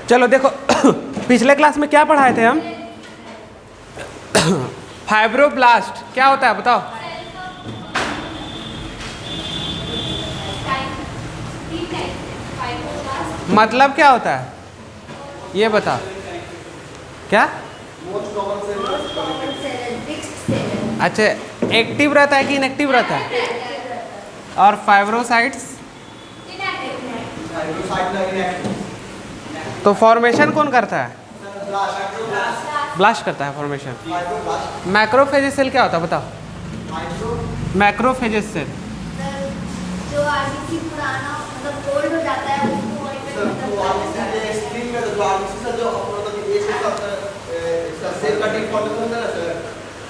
चलो देखो पिछले क्लास में क्या पढ़ाए थे हम? फाइब्रोब्लास्ट क्या होता है बताओ? मतलब क्या होता है ये बता। क्या? अच्छा, एक्टिव रहता है कि इनएक्टिव रहता है? और फाइब्रोसाइट्स तो फॉर्मेशन कौन करता है? ब्लास्ट करता है फॉर्मेशन। मैक्रोफेजेस सेल क्या होता है बताओ? मैक्रोफेजेस सेल जो आरबीसी पुराना मतलब ओल्ड हो जाता है उसको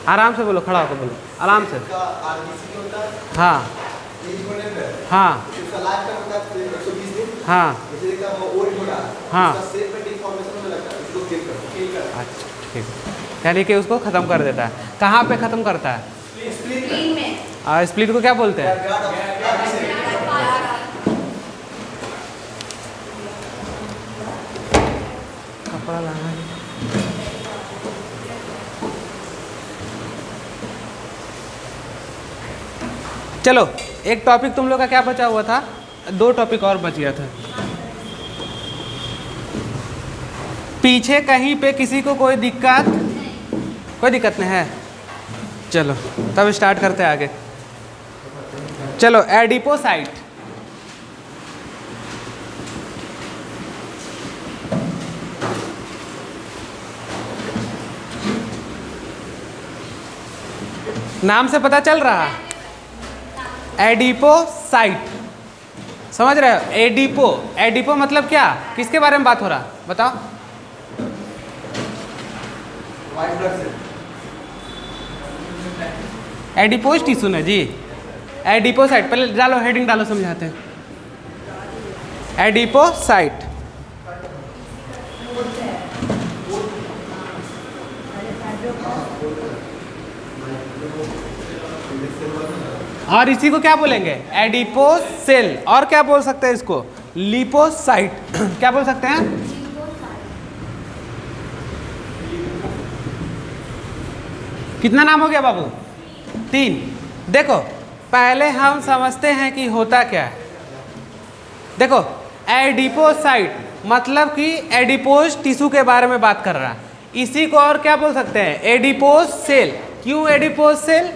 आराम से बोलो, खड़ा होकर बोलो आराम से। हाँ हाँ हाँ हाँ। अच्छा ठीक है, यानी कि उसको ख़त्म कर देता है। कहाँ पे ख़त्म करता है? स्प्लीन में। स्प्लिट को क्या बोलते हैं? कपड़ा लाना है। चलो एक टॉपिक तुम लोग का क्या बचा हुआ था? 2 टॉपिक और बच गया था। पीछे कहीं पे किसी को कोई दिक्कत नहीं है? चलो तब स्टार्ट करते हैं आगे। चलो एडिपोसाइट, नाम से पता चल रहा है एडिपोसाइट, समझ रहे हो? एडिपो मतलब क्या, किसके बारे में बात हो रहा बताओ? एडिपोज टिश्यू ना जी, एडिपोसाइट। पहले डालो हेडिंग डालो, समझाते हैं। एडिपोसाइट और इसी को क्या बोलेंगे? एडिपोसेल। और क्या बोल सकते हैं इसको? लिपोसाइट। क्या बोल सकते हैं? कितना नाम हो गया बाबू? 3। देखो पहले हम समझते हैं कि होता क्या है। देखो एडिपोसाइट मतलब कि एडिपोज टिश्यू के बारे में बात कर रहा है। इसी को और क्या बोल सकते हैं? Adipose cell. क्यों एडिपोज सेल?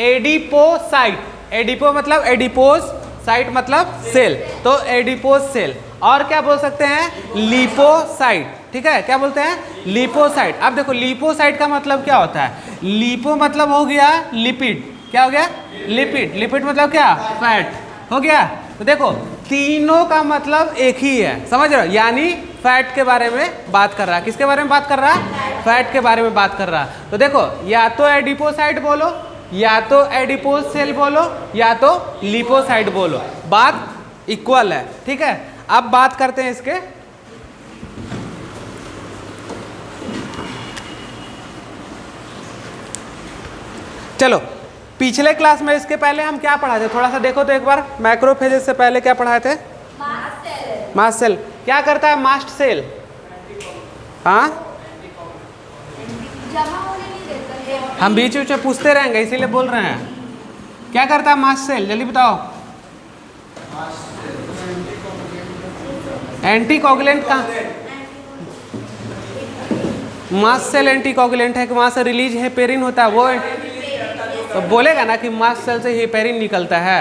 एडिपोसाइट, एडिपो मतलब एडिपोज, साइट मतलब सेल, तो एडिपोज सेल। और क्या बोल सकते हैं? लिपोसाइट। ठीक है, क्या बोलते हैं? लिपोसाइट। अब देखो लिपोसाइट का मतलब क्या होता है? लिपो मतलब हो गया लिपिड। क्या हो गया? लिपिड। लिपिड मतलब क्या? फैट। हो गया। तो देखो तीनों का मतलब एक ही है, समझ रहे हो? यानी फैट के बारे में बात कर रहा है। किसके बारे में बात कर रहा है? फैट के बारे में बात कर रहा है। तो देखो या तो एडिपोसाइट बोलो, या तो एडिपोज सेल बोलो, या तो लिपोसाइट बोलो, बात इक्वल है। ठीक है, अब बात करते हैं इसके। चलो पिछले क्लास में इसके पहले हम क्या पढ़ाए थे थोड़ा सा देखो तो एक बार। मैक्रोफेजेस से पहले क्या पढ़ाए थे? Mast cell. क्या करता है मास्ट सेल? हाँ हम बीच बीच में पूछते रहेंगे इसीलिए बोल रहे हैं। क्या करता है मास्ट सेल? जल्दी बताओ। एंटीकोगुलेंट का मास्ट सेल एंटीकोगुलेंट है कि वहां से रिलीज हेपेरिन होता है, वो तो बोलेगा ना कि मास्ट सेल से हेपेरिन निकलता है।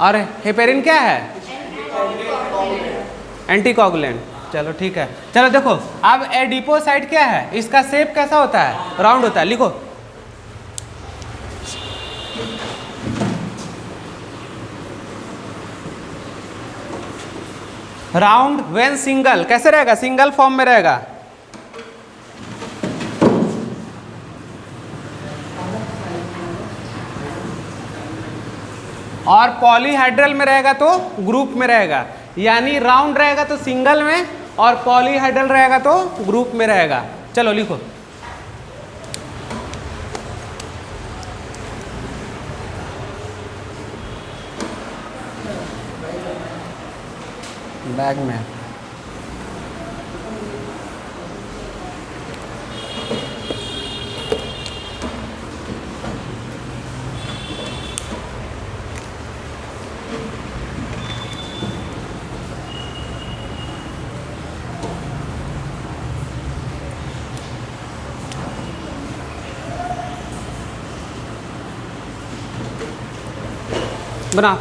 और हेपेरिन क्या है? एंटीकोगुलेंट। चलो ठीक है। चलो देखो अब एडिपोसाइट क्या है? इसका शेप कैसा होता है? राउंड होता है। लिखो राउंड व्हेन सिंगल। कैसे रहेगा? सिंगल फॉर्म में रहेगा। और पॉलीहाइड्रल में रहेगा तो ग्रुप में रहेगा। यानी राउंड रहेगा तो सिंगल में, और पॉलीहाइड्रल रहेगा तो ग्रुप में रहेगा। चलो लिखो बैग में है। बना।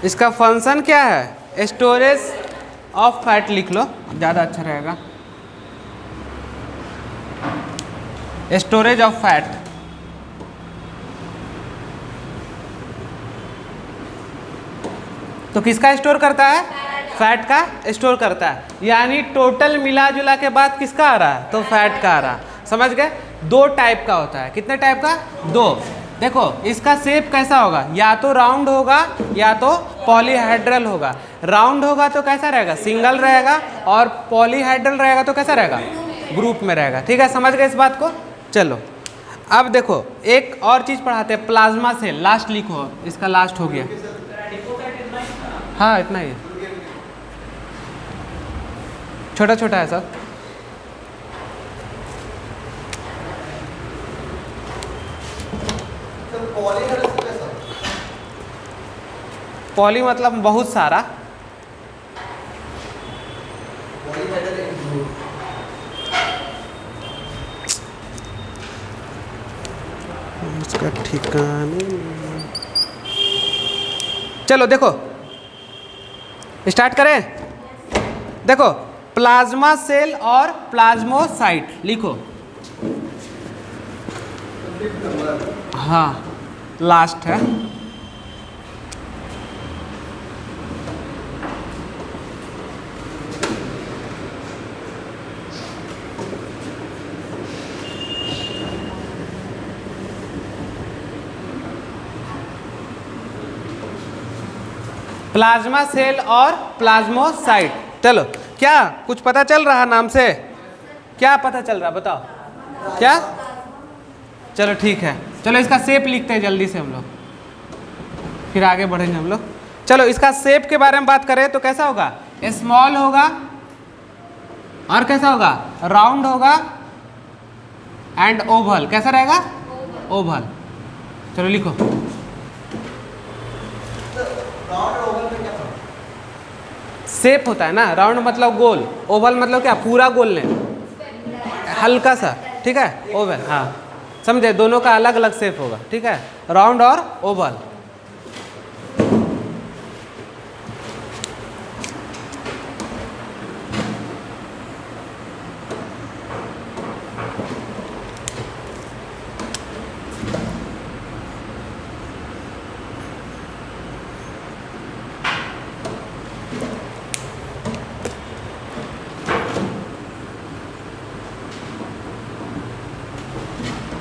इसका फंक्शन क्या है? स्टोरेज ऑफ फैट लिख लो, ज़्यादा अच्छा रहेगा। स्टोरेज ऑफ फैट, तो किसका स्टोर करता है? फैट का स्टोर करता है। यानी टोटल मिला जुला के बाद किसका आ रहा है? तो फैट का आ रहा है। समझ गए? दो टाइप का होता है। कितने टाइप का? दो। देखो इसका शेप कैसा होगा, या तो राउंड होगा या तो पॉलीहेड्रल होगा। राउंड होगा तो कैसा रहेगा? सिंगल रहेगा, और पॉलीहेड्रल रहेगा तो कैसा रहेगा? ग्रुप में रहेगा। ठीक है, समझ गए इस बात को? चलो अब देखो एक और चीज़ पढ़ाते हैं, प्लाज्मा सेल। लास्ट लिखो, इसका लास्ट हो गया। हाँ इतना ही है, छोटा छोटा है सब। पॉली मतलब बहुत सारा, उसका ठिकाने। चलो देखो स्टार्ट करें। देखो प्लाज्मा सेल और प्लाज्मोसाइट लिखो। हाँ लास्ट है। प्लाज्मा सेल और प्लाज्मोसाइट। चलो क्या कुछ पता चल रहा नाम से? क्या पता चल रहा बताओ क्या? चलो ठीक है, चलो इसका शेप लिखते हैं जल्दी से हम लोग, फिर आगे बढ़ेंगे हम लोग। चलो इसका शेप के बारे में बात करें तो कैसा होगा? स्मॉल होगा, और कैसा होगा? राउंड होगा, एंड ओवल। कैसा रहेगा? ओवल। चलो लिखो। शेप होता है ना, राउंड मतलब गोल, ओवल मतलब क्या? पूरा गोल नहीं, हल्का सा। ठीक है, ओवल। हाँ समझे, दोनों का अलग अलग शेप होगा। ठीक है, राउंड और ओवल।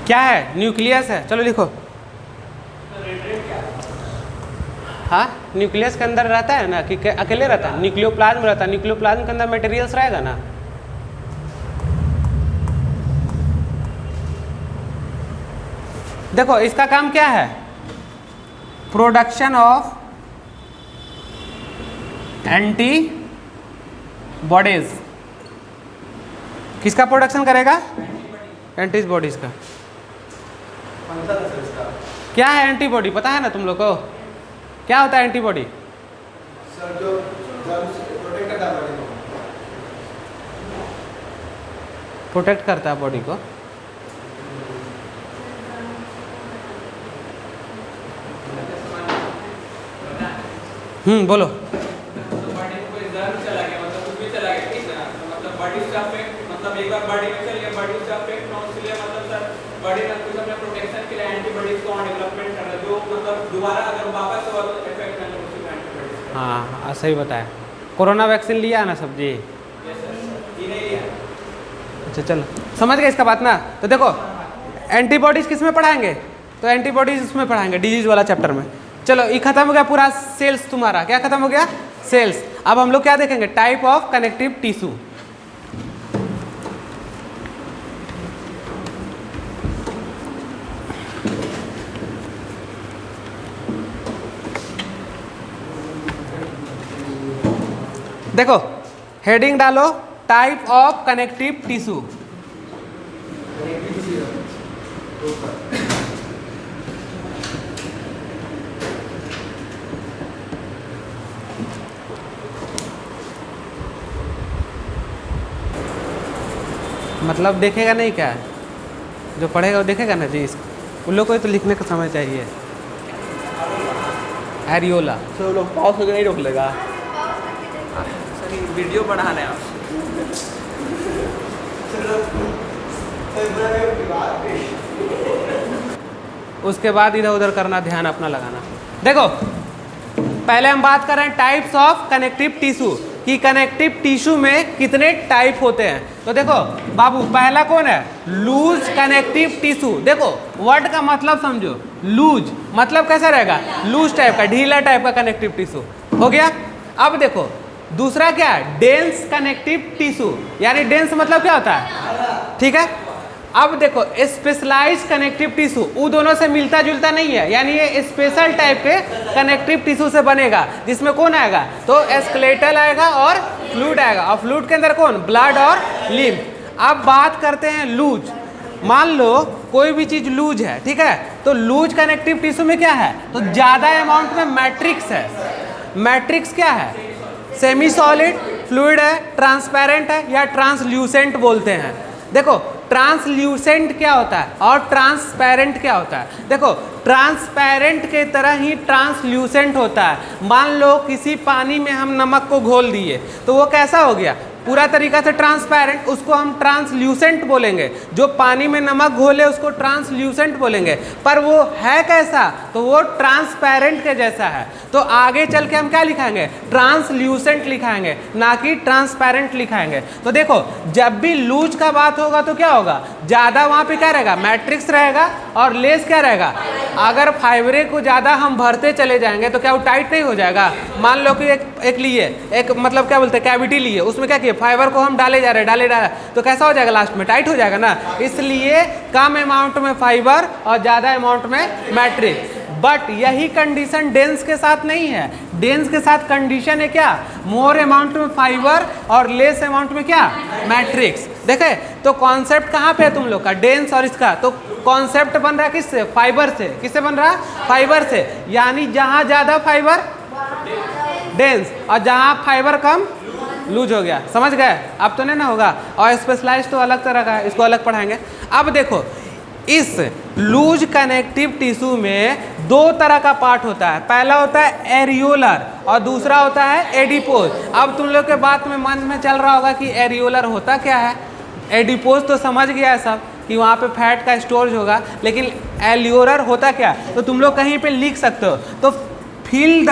क्या है? न्यूक्लियस है। चलो लिखो। हाँ न्यूक्लियस के अंदर रहता है ना, कि अकेले रहता है? न्यूक्लियोप्लाज्म रहता है। न्यूक्लियोप्लाज्म के अंदर मटेरियल्स रहेगा ना। देखो इसका काम क्या है? Production of antibodies. किसका प्रोडक्शन करेगा? एंटीबॉडीज का। क्या है एंटीबॉडी? पता है ना तुम लोग को? क्या होता है एंटीबॉडी? प्रोटेक्ट करता है बॉडी को। बोलो। बॉडी में कोई जर्म चला गया, मतलब कुछ भी चला गया, ठीक ना? मतलब बॉडी का इफेक्ट, मतलब एक बार बॉडी में चल गया, बॉडी का इफेक्ट नॉन, इसलिए मतलब सर बॉडी में कुछ अपने प्रोटेक्शन के के लिए एंटीबॉडीज को डेवलपमेंट करना, जो मतलब दोबारा अगर वापस और इफेक्ट करना उसी को एंटीबॉडीज। हाँ सही बताया। कोरोना वैक्सीन लिया ना सब जी? यस सर, ये नहीं लिया। अच्छा चलो समझ गए इसका बात ना। तो देखो एंटीबॉडीज किस में पढ़ाएंगे? तो एंटीबॉडीज उसमें पढ़ाएंगे डिजीज वाला चैप्टर में। चलो ये खत्म हो गया पूरा सेल्स तुम्हारा। क्या खत्म हो गया? सेल्स। अब हम लोग क्या देखेंगे? Type of connective tissue. देखो हेडिंग डालो टाइप ऑफ कनेक्टिव टिश्यू। मतलब देखेगा नहीं क्या? जो पढ़ेगा वो देखेगा ना जी। उन लोग को तो लिखने का समय चाहिए। एरियोला। तो लोग पॉज होकर नहीं रोक लेगा सर, ये वीडियो बढ़ाना है। उसके बाद इधर उधर करना, ध्यान अपना लगाना। देखो पहले हम बात कर रहे हैं टाइप्स ऑफ कनेक्टिव टिश्यू कि कनेक्टिव टिश्यू में कितने टाइप होते हैं। तो देखो बाबू पहला कौन है? Loose connective tissue. देखो वर्ड का मतलब समझो। लूज मतलब कैसा रहेगा? लूज टाइप का, ढीला टाइप का कनेक्टिव टिश्यू हो गया। अब देखो दूसरा क्या है? Dense connective tissue. यानी डेंस मतलब क्या होता है? ठीक है। अब देखो स्पेशलाइज कनेक्टिव टिश्यू, वो दोनों से मिलता जुलता नहीं है। यानी ये स्पेशल टाइप के कनेक्टिव टिश्यू से बनेगा, जिसमें कौन आएगा? तो स्केलेटल आएगा और फ्लूइड आएगा। और फ्लूइड के अंदर कौन? ब्लड और लिम्फ। अब बात करते हैं लूज। मान लो कोई भी चीज लूज है, ठीक है, तो लूज कनेक्टिव टिश्यू में क्या है? तो ज्यादा अमाउंट में मैट्रिक्स है। मैट्रिक्स क्या है? सेमी सॉलिड, फ्लूइड है, ट्रांसपेरेंट है या ट्रांसल्यूसेंट बोलते हैं। देखो ट्रांसल्यूसेंट क्या होता है और ट्रांसपेरेंट क्या होता है? देखो ट्रांसपेरेंट के तरह ही ट्रांसल्यूसेंट होता है। मान लो किसी पानी में हम नमक को घोल दिए तो वो कैसा हो गया? पूरा तरीका से ट्रांसपेरेंट, उसको हम ट्रांसल्यूसेंट बोलेंगे। जो पानी में नमक घोले उसको ट्रांसल्यूसेंट बोलेंगे। पर वो है कैसा? तो वो ट्रांसपेरेंट के जैसा है। तो आगे चल के हम क्या लिखाएंगे? ट्रांसल्यूसेंट लिखाएंगे, ना कि ट्रांसपेरेंट लिखाएंगे। तो देखो जब भी लूज का बात होगा तो क्या होगा? ज़्यादा वहाँ पे क्या रहेगा? मैट्रिक्स रहेगा और लेस क्या रहेगा? अगर फाइबरे को ज़्यादा हम भरते चले जाएंगे तो क्या वो टाइट नहीं हो जाएगा? मान लो कि एक लिए, एक मतलब क्या बोलते हैं कैविटी लिए, उसमें क्या किया? फाइबर को हम डाले जा रहे तो कैसा हो जाएगा? लास्ट में टाइट हो जाएगा ना। इसलिए कम अमाउंट में फाइबर और ज़्यादा अमाउंट में मैट्रिक्स। बट यही कंडीशन डेंस के साथ नहीं है। डेंस के साथ कंडीशन है क्या? मोर अमाउंट में फाइबर और लेस अमाउंट में क्या? मैट्रिक्स। देखे तो कॉन्सेप्ट कहाँ पे है तुम लोग का? डेंस और इसका। तो कॉन्सेप्ट बन रहा है किससे? फाइबर से। किससे बन रहा? फाइबर से। यानी जहाँ ज़्यादा फाइबर डेंस और जहाँ फाइबर कम लूज हो गया। समझ गए? अब तो नहीं ना होगा। और स्पेशलाइज तो अलग तरह का है, इसको अलग पढ़ाएंगे। अब देखो इस लूज कनेक्टिव टिश्यू में दो तरह का पार्ट होता है। पहला होता है एरियोलर और दूसरा होता है एडिपोज। अब तुम लोग के बात में मन में चल रहा होगा कि एरियोलर होता क्या है? एडिपोज तो समझ गया है सब कि वहाँ पे फैट का स्टोरेज होगा, लेकिन एरियोलर होता क्या? तो तुम लोग कहीं पे लिख सकते हो। तो fill the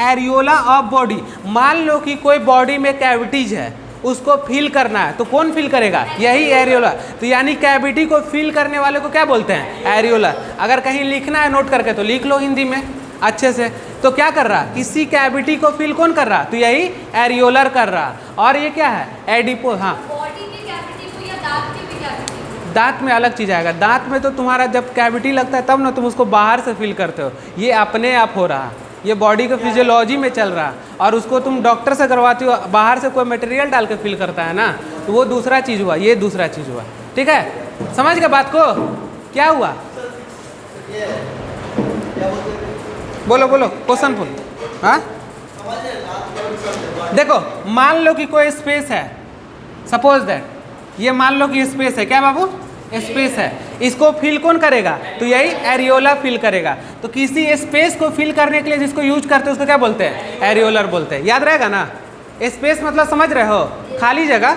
areola of body. मान लो कि कोई बॉडी में कैविटीज है, उसको फिल करना है, तो कौन फिल करेगा? यही एरियोला। तो यानी कैविटी को फिल करने वाले को क्या बोलते हैं? एरियोला। अगर कहीं लिखना है नोट करके तो लिख लो हिंदी में अच्छे से। तो क्या कर रहा? किसी कैविटी को फिल कौन कर रहा? तो यही एरियोलर कर रहा। और ये क्या है? एडिपो। हाँ, बॉडी की कैविटी को या दांत की भी कैविटी? दांत में अलग चीज़ आएगा। दांत में तो तुम्हारा जब कैविटी लगता है तब ना तुम उसको बाहर से फिल करते हो। ये अपने आप हो रहा, ये बॉडी के फिजियोलॉजी में चल रहा। और उसको तुम डॉक्टर से करवाती हो, बाहर से कोई मटेरियल डाल के फिल करता है ना, तो वो दूसरा चीज़ हुआ, ये दूसरा चीज़ हुआ। ठीक है, समझ गए बात को? क्या हुआ? बोलो बोलो, क्वेश्चन बोलो। हाँ देखो, मान लो कि कोई स्पेस है, सपोज दैट ये मान लो कि स्पेस है। क्या बाबू? स्पेस है। इसको फिल कौन करेगा? तो यही एरियोला फिल करेगा। तो किसी स्पेस को फिल करने के लिए जिसको यूज करते हैं उसको क्या बोलते हैं? एरियोलर बोलते हैं। याद रहेगा ना? स्पेस मतलब समझ रहे हो? खाली जगह।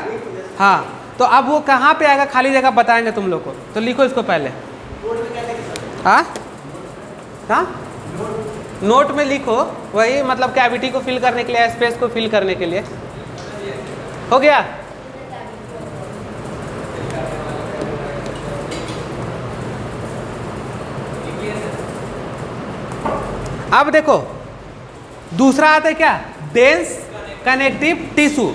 हाँ, तो अब वो कहाँ पे आएगा खाली जगह बताएंगे तुम लोग को। तो लिखो इसको पहले। हाँ नोट में लिखो, वही मतलब कैविटी को फिल करने के लिए, स्पेस को फिल करने के लिए। हो गया? अब देखो दूसरा आता है क्या, डेंस कनेक्टिव टिश्यू।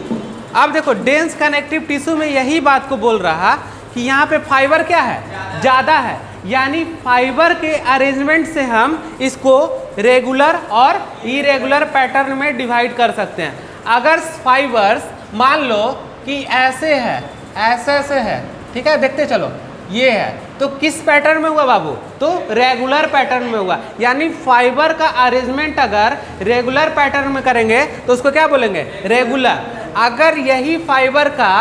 अब देखो डेंस कनेक्टिव टिश्यू में यही बात को बोल रहा कि यहाँ पे फाइबर क्या है, ज़्यादा है, यानी फाइबर के अरेंजमेंट से हम इसको रेगुलर और इरेगुलर पैटर्न में डिवाइड कर सकते हैं। अगर फाइबर्स मान लो कि ऐसे है, ऐसे है, ठीक है, देखते चलो, ये है, तो किस पैटर्न में हुआ बाबू, तो रेगुलर पैटर्न में हुआ। यानी फाइबर का अरेंजमेंट अगर रेगुलर पैटर्न में करेंगे तो उसको क्या बोलेंगे, रेगुलर। अगर यही फाइबर का,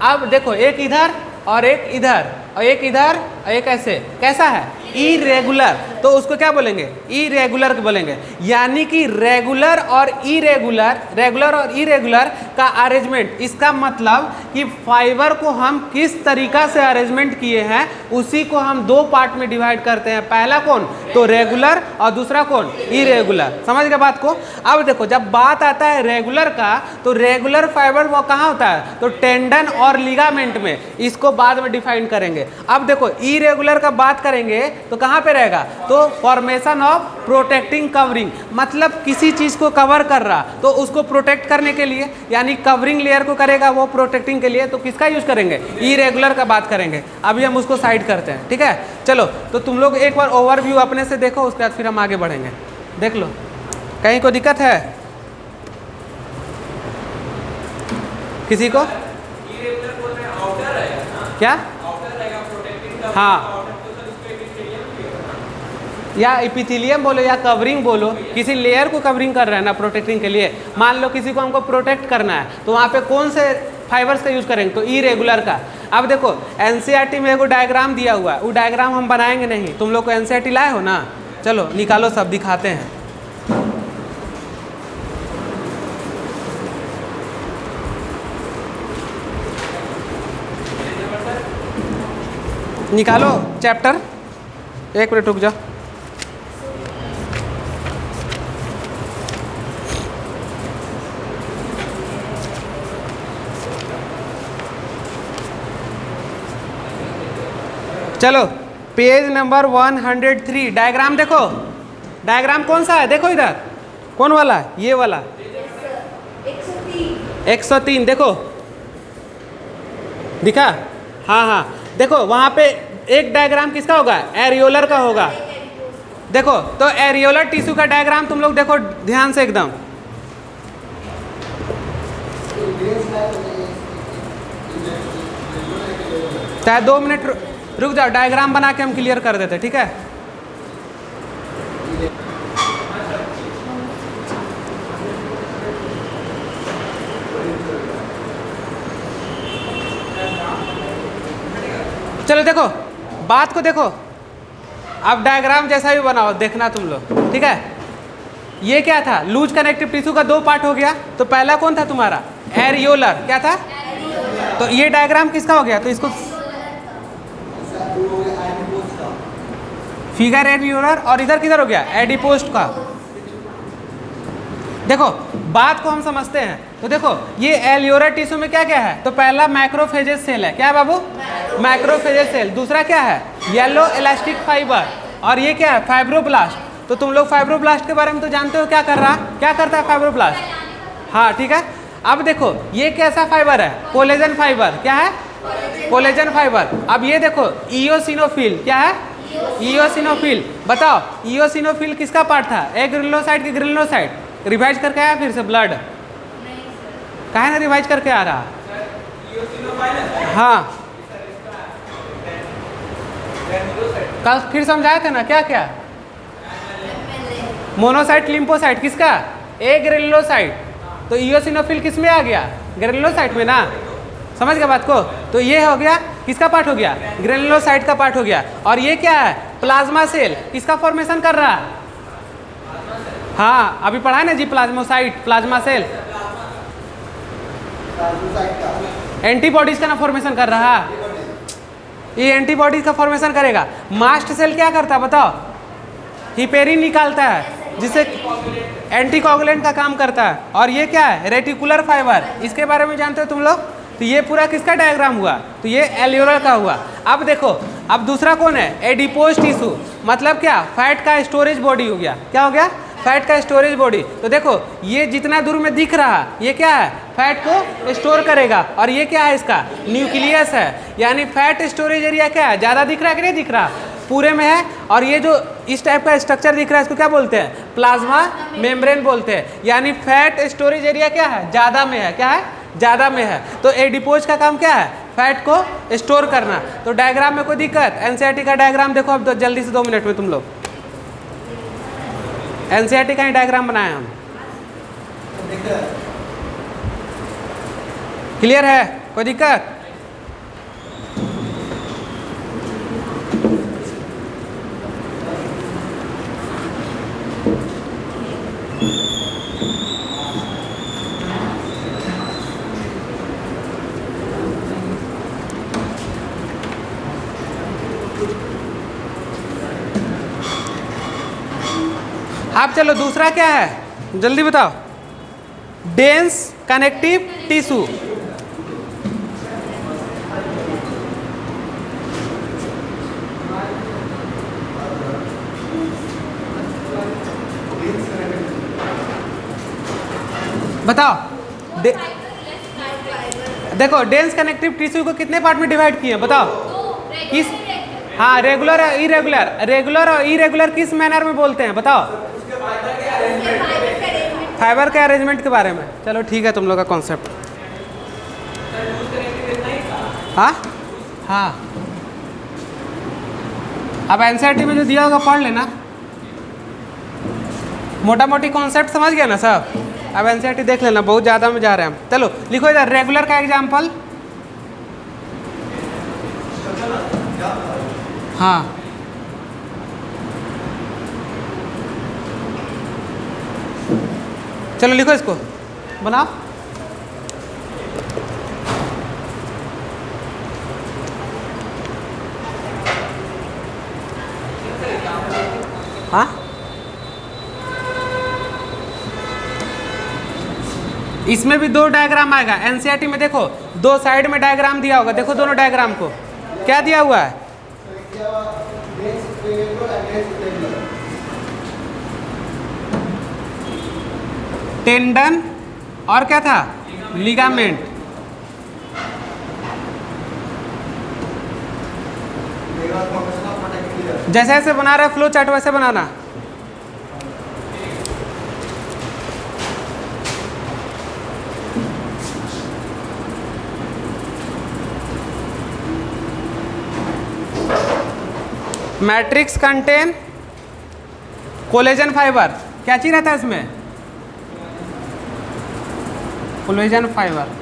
अब देखो एक इधर और एक इधर और एक इधर और एक ऐसे, कैसा है, इरेगुलर, तो उसको क्या बोलेंगे, इरेगुलर बोलेंगे। यानी कि रेगुलर और इरेगुलर, रेगुलर और इरेगुलर का अरेंजमेंट, इसका मतलब कि फाइबर को हम किस तरीका से अरेंजमेंट किए हैं उसी को हम दो पार्ट में डिवाइड करते हैं। पहला कौन, तो रेगुलर, और दूसरा कौन, इरेगुलर। समझ गए बात को? अब देखो जब बात आता है रेगुलर का, तो रेगुलर फाइबर वो कहाँ होता है, तो टेंडन और लिगामेंट में, इसको बाद में डिफाइन करेंगे। अब देखो इरेगुलर का बात करेंगे तो कहाँ पे रहेगा, तो फॉर्मेशन ऑफ प्रोटेक्टिंग कवरिंग, मतलब किसी चीज को कवर कर रहा तो उसको प्रोटेक्ट करने के लिए, यानी कवरिंग लेयर को करेगा वो प्रोटेक्टिंग के लिए, तो किसका यूज करेंगे, इरेगुलर का बात करेंगे। अभी हम उसको साइड करते हैं, ठीक है। चलो तो तुम लोग एक बार ओवरव्यू अपने से देखो, उसके बाद फिर हम आगे बढ़ेंगे। देख लो, कहीं को दिक्कत है किसी को? क्या? हाँ, या एपिथेलियम बोलो या कवरिंग बोलो, किसी लेयर को कवरिंग कर रहे हैं ना प्रोटेक्टिंग के लिए। मान लो किसी को हमको प्रोटेक्ट करना है तो वहाँ पे कौन से फाइबर्स का यूज करेंगे, तो इरेगुलर का। अब देखो एनसीईआरटी में एगो डायग्राम दिया हुआ है, वो डायग्राम हम बनाएंगे नहीं, तुम लोग को एनसीईआरटी लाए हो ना, चलो निकालो सब दिखाते हैं। निकालो चैप्टर, एक मिनट रुक जाओ। चलो पेज नंबर 103, डायग्राम देखो, डायग्राम कौन सा है, देखो इधर, कौन वाला, ये वाला 103 देखो, दिखा? हाँ हाँ, देखो वहाँ पे एक डायग्राम किसका होगा, एरियोलर का होगा। देखो तो एरियोलर टिश्यू का डायग्राम तुम लोग देखो ध्यान से एकदम। चाहे 2 मिनट रुक जाओ, डायग्राम बना के हम क्लियर कर देते, ठीक है। चलो देखो बात को देखो, अब डायग्राम जैसा भी बनाओ देखना तुम लोग, ठीक है। ये क्या था, लूज कनेक्टिव टिश्यू का 2 पार्ट हो गया, तो पहला कौन था तुम्हारा, एरियोलर, क्या था, तो ये डायग्राम किसका हो गया, तो इसको फिगर एरियोलर, और इधर किधर हो गया, एडिपोस्ट का। देखो बात को हम समझते हैं, तो देखो ये एलियोलर टिश्यू में क्या क्या है, तो पहला मैक्रोफेजेस सेल है, क्या है बाबू, मैक्रोफेजेस सेल। दूसरा क्या है, येलो इलास्टिक फाइबर, और ये क्या है, फाइब्रोब्लास्ट। तो तुम लोग फाइब्रोब्लास्ट के बारे में तो जानते हो, क्या कर रहा, क्या करता है फाइब्रोब्लास्ट, हाँ ठीक है। अब देखो ये कैसा फाइबर है, कोलेजन फाइबर, क्या है, कोलेजन फाइबर। अब ये देखो इओसिनोफिल, क्या है, इओसिनोफिल। बताओ इओसिनोफिल किसका पार्ट था, एग्रिलोसाइट की ग्रेनुलोसाइट, रिवाइज करके आया फिर से ब्लड, काहे ना रिवाइज करके आ रहा, हाँ कल फिर समझाए थे ना, क्या क्या, मोनोसाइट लिम्फोसाइट किसका, ए ग्रेनुलोसाइट। तो इओसिनोफिल किस में आ गया, ग्रेनुलोसाइट में ना, समझ गया बात को। तो ये हो गया किसका पार्ट हो गया, ग्रेनुलोसाइट का पार्ट हो गया। और ये क्या है, प्लाज्मा सेल, किसका फॉर्मेशन कर रहा है, हाँ अभी पढ़ा है ना जी, प्लाज्मोसाइट, प्लाज्मा सेल एंटीबॉडीज का ना फॉर्मेशन कर रहा है, ये एंटीबॉडी का फॉर्मेशन करेगा। मास्ट सेल क्या करता है बताओ? हिपेरिन निकालता है जिससे एंटीकोगुलेंट का काम करता है। और ये क्या है? Reticular fibre. इसके बारे में जानते हो तुम लोग? तो ये पूरा किसका डायग्राम हुआ? तो ये एल्यूलर का हुआ। अब देखो, अब दूसरा कौन है? Adipose tissue. मतलब क्या? फैट का स्टोरेज बॉडी हो गया। क्या हो गया? फैट का स्टोरेज बॉडी। तो देखो ये जितना दूर में दिख रहा ये क्या है? फैट को स्टोर करेगा। और ये क्या है? इसका न्यूक्लियस है। यानी फैट स्टोरेज एरिया क्या है? ज़्यादा दिख रहा है कि नहीं दिख रहा? पूरे में है। और ये जो इस टाइप का स्ट्रक्चर दिख रहा है इसको क्या बोलते हैं? प्लाज्मा मेम्ब्रेन बोलते हैं। यानी फैट स्टोरेज एरिया क्या है? ज़्यादा में है। क्या है? ज़्यादा में है। तो एडिपोज का काम क्या है? फैट को स्टोर करना। तो डायग्राम में कोई दिक्कत? एनसीईआरटी का डायग्राम देखो अब जल्दी से 2 मिनट में तुम लोग। एनसीईआरटी का ही डायग्राम बनाए हम। क्लियर है? कोई दिक्कत? अब चलो दूसरा क्या है जल्दी बताओ? Dense connective tissue. बताओ देखो डेंस कनेक्टिव टिश्यू को कितने पार्ट में डिवाइड किए? बताओ किस? हाँ, रेगुलर और इरेगुलर। रेगुलर और इरेगुलर किस मैनर में बोलते हैं? बताओ। फाइबर के अरेंजमेंट के बारे में। चलो ठीक है तुम लोग का कॉन्सेप्ट। हाँ हाँ, अब एनसीईआरटी में जो दिया होगा पढ़ लेना। मोटा मोटी कॉन्सेप्ट समझ गया ना सब? अब एनसीईआरटी देख लेना, बहुत ज़्यादा में जा रहे हैं हम। चलो लिखो इधर रेगुलर का एग्जाम्पल। हाँ, चलो लिखो इसको, बनाओ। हाँ, इसमें भी 2 डायग्राम आएगा। एनसीईआरटी में देखो 2 साइड में डायग्राम दिया होगा। देखो दोनों डायग्राम को क्या दिया हुआ है? टेंडन और क्या था? लिगामेंट। जैसे जैसे बना रहे फ्लो चार्ट वैसे बनाना। Matrix contain collagen fibre. क्या चीज रहता है इसमें? Collagen fibre.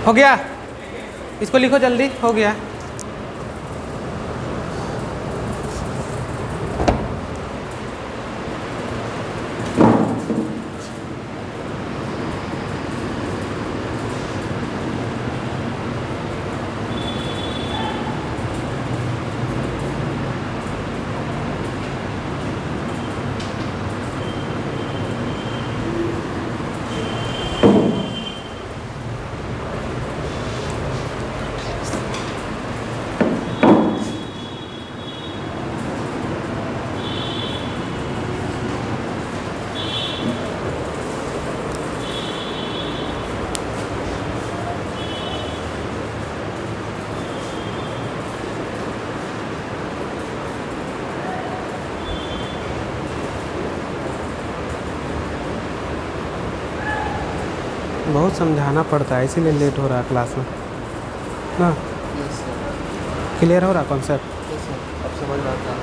हो गया? इसको लिखो जल्दी। हो गया। बहुत समझाना पड़ता है, इसीलिए लेट हो रहा है क्लास में ना। यस सर, क्लियर हो रहा कॉन्सेप्ट? यस सर, अब समझ में आता है।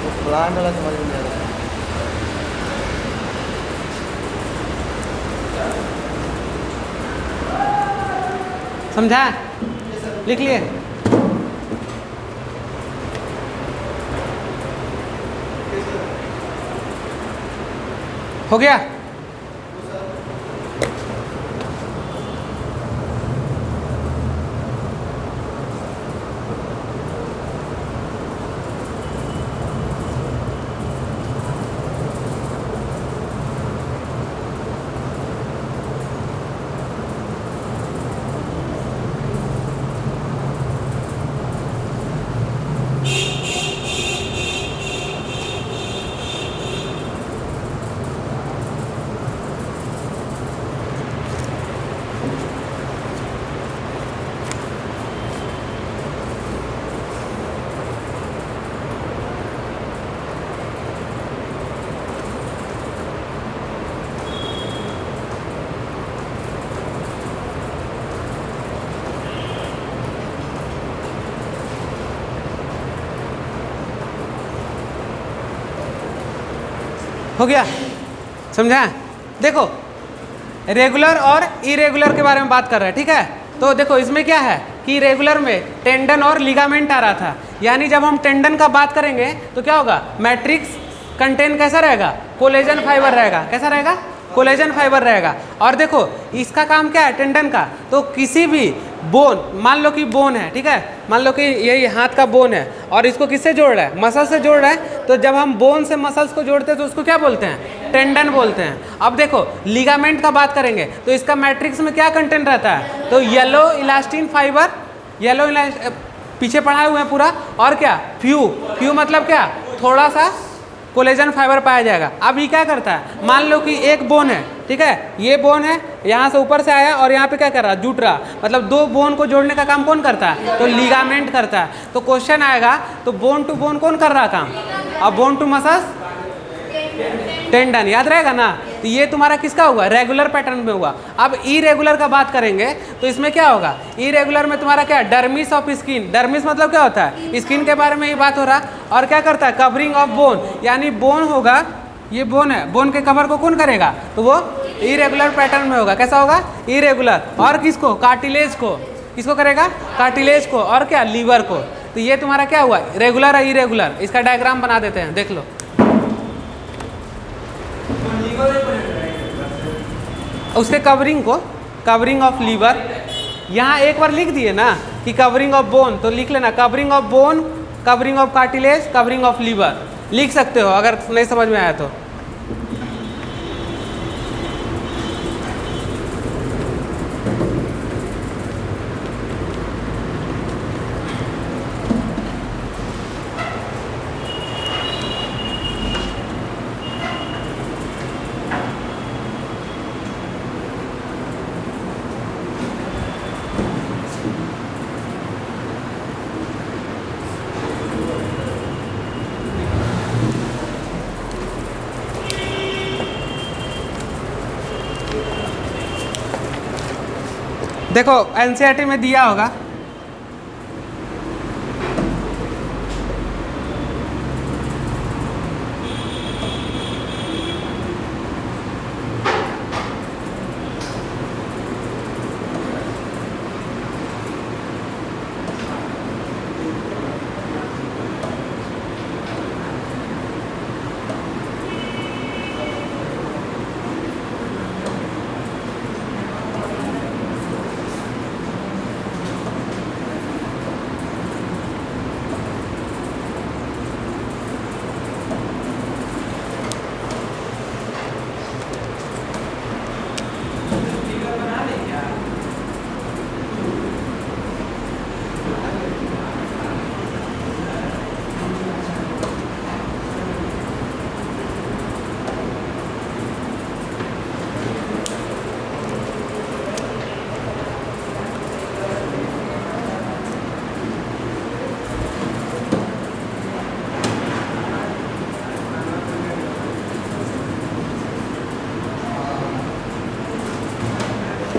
तो प्लान वाला समझ में नहीं आ रहा है। समझा? लिख लिए? हो गया? हो गया? समझा? देखो, रेगुलर और इरेगुलर के बारे में बात कर रहे हैं, ठीक है? तो देखो इसमें क्या है कि रेगुलर में टेंडन और लिगामेंट आ रहा था, यानी जब हम टेंडन का बात करेंगे तो क्या होगा, मैट्रिक्स कंटेन कैसा रहेगा, कोलेजन फाइबर रहेगा। कैसा रहेगा? कोलेजन फाइबर रहेगा। और देखो इसका काम क्या है टेंडन का, तो किसी भी बोन, मान लो कि बोन है, ठीक है, मान लो कि यही हाथ का बोन है और इसको किससे जोड़ रहा है, मसल से जोड़ रहा है। तो जब हम बोन से मसल्स को जोड़ते हैं तो उसको क्या बोलते हैं, टेंडन बोलते हैं। अब देखो लिगामेंट का बात करेंगे तो इसका मैट्रिक्स में क्या कंटेंट रहता है, तो येलो इलास्टिन फाइबर, येलो पीछे पढ़ाए हुए हैं पूरा, और क्या फ्यू, फ्यू मतलब क्या, थोड़ा सा कोलेजन फाइबर पाया जाएगा। अब ये क्या करता है, मान लो कि एक बोन है, ठीक है, ये बोन है, यहाँ से ऊपर से आया और यहाँ पे क्या कर रहा है, जुट रहा, मतलब दो बोन को जोड़ने का काम कौन करता है, तो लिगामेंट करता है। तो क्वेश्चन आएगा तो बोन टू बोन कौन कर रहा काम, अब बोन टू मसल्स टेंडन, याद रहेगा ना। तो ये तुम्हारा किसका हुआ, रेगुलर पैटर्न में हुआ। अब इरेगुलर का बात करेंगे तो इसमें क्या होगा, इरेगुलर में तुम्हारा क्या, डर्मिस ऑफ स्किन, डर्मिस मतलब क्या होता है, स्किन के बारे में ही बात हो रहा। और क्या करता है, कवरिंग ऑफ बोन, यानी बोन होगा, ये बोन है, बोन के कवर को कौन करेगा, तो वो इरेगुलर पैटर्न में होगा। कैसा होगा, इरेगुलर। और किसको, कार्टिलेज को, किसको करेगा, कार्टिलेज को, और क्या, लीवर को। तो ये तुम्हारा क्या हुआ, रेगुलर है इरेगुलर। इसका डायग्राम बना देते हैं, देख लो। उसके कवरिंग को, कवरिंग ऑफ लीवर, यहाँ एक बार लिख दिए ना कि कवरिंग ऑफ बोन, तो लिख लेना covering of bone, covering of cartilage, covering of liver, लिख सकते हो अगर नहीं समझ में आया तो। देखो एनसीईआरटी में दिया होगा,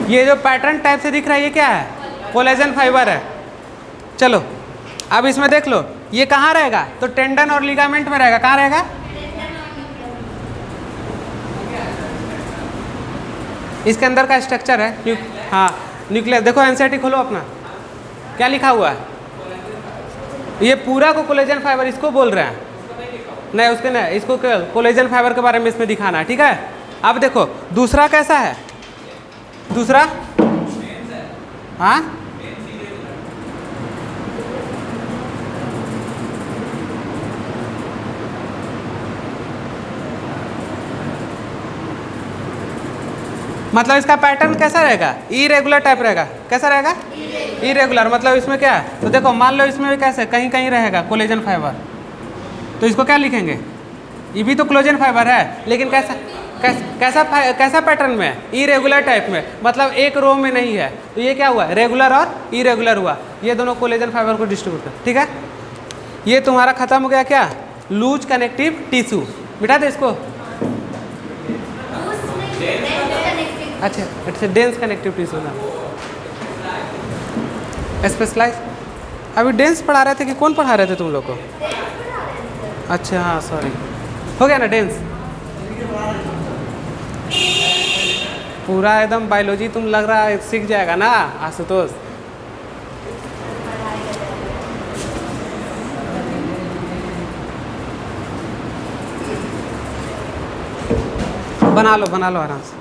ये जो पैटर्न टाइप से दिख रहा है ये क्या है? कोलेजन फाइबर है। चलो अब इसमें देख लो ये कहाँ रहेगा? तो टेंडन और लिगामेंट में रहेगा। कहाँ रहेगा? इसके अंदर का स्ट्रक्चर है हाँ न्यूक्लियस। देखो एनसीईआरटी खोलो अपना, क्या लिखा हुआ है? ये पूरा को कोलेजन फाइबर इसको बोल रहे हैं। नहीं उसके नहीं, इसको कोलेजन फाइबर के बारे में इसमें दिखाना है, ठीक है। अब देखो दूसरा कैसा है? दूसरा हाँ मतलब इसका पैटर्न कैसा रहेगा? इरेगुलर टाइप रहेगा। कैसा रहेगा? इरेगुलर। मतलब इसमें क्या है? तो देखो मान लो इसमें भी कैसे कहीं कहीं रहेगा कोलेजन फाइबर, तो इसको क्या लिखेंगे? ये भी तो कोलेजन फाइबर है, लेकिन कैसा पैटर्न में है? इरेगुलर टाइप में। मतलब एक रो में नहीं है। तो ये क्या हुआ? रेगुलर और इरेगुलर हुआ। ये दोनों कोलेजन फाइबर को डिस्ट्रीब्यूट कर, ठीक है। ये तुम्हारा खत्म हो गया क्या? Loose connective tissue. मिटा दे इसको। अच्छा डेंस कनेक्टिव टिश्यू ना स्पेशलाइज। अभी डेंस पढ़ा रहे थे कि कौन पढ़ा रहे थे तुम लोग को? अच्छा हाँ सॉरी, हो गया ना डेंस। पूरा एकदम बायोलॉजी तुम लग रहा है सीख जाएगा ना आशुतोष। बना लो आराम से।